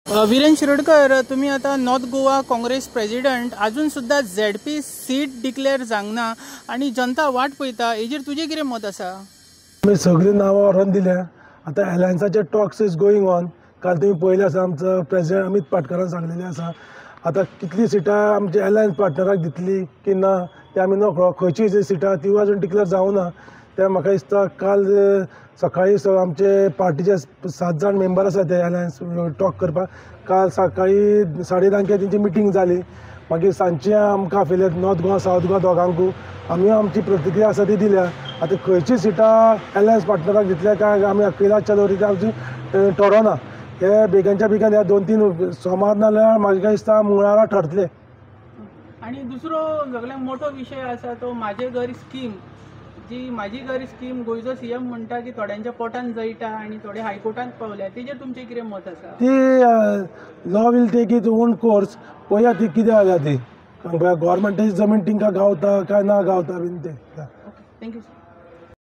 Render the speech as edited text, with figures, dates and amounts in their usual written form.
वीरेन शिरोडकर, तुम्ही आता north Goa Congress president, अजून सुद्धा ZP सीट डिक्लेअर जावना आणि जनता वाट पळयता, हेजेर तुजें कितें मत आसा? आमी सगळीं नांवां व्हरून दिल्या. आतां अलायन्साचे टॉक्स इज गोईंग ऑन. काल तुमी पळयलें आसा, आमचो प्रेसिडेंट अमित पाटकरान सांगलेलें आसा. आतां कितलीं सिटां आमच्या अलायन्स पार्टनराक दितली की ना तें आमी नकळो. खंयचीं सिटां ती अजून डिक्लेअर जावना. तें म्हाका दिसता काल सकाळीं आमचे पार्टीचे 7 जाण मेंबर आसा ते अलायन्स टॉक करपाक. काल सकाळीं 9:30 तेंची मिटींग जाली. मागीर सांजची आमकां आपयले नॉर्थ गोवा सावथ गोवा दोगांकू. आमी आमची प्रतिक्रिया आसा ती दिल्या. आतां खंयची सिटां अलायन्स पार्टनराक दितले काय आमी अकेला चलो ती आमची ठरोना. हे बेगांच्या बेगीन ह्या 2-3 सोमार नाल्यार म्हाका दिसता मंगळारा ठरतले. आणि दुसरो सगळ्यांत मोठो विशय आसा तो माझे घर स्कीम. जी माझी घर स्कीम गोंयचो CM म्हणटा की थोड्यांच्या पोटान जळटा आणि थोडे हायकोर्टात पावल्या. तेजेर तुमचें कितें मत आसा? ती law will take it own course. पळया ती कितें जाल्या ती. गव्हर्मेंटाची जमीन तिंका गावता काय ना गावता बीन ते. Thank you sir.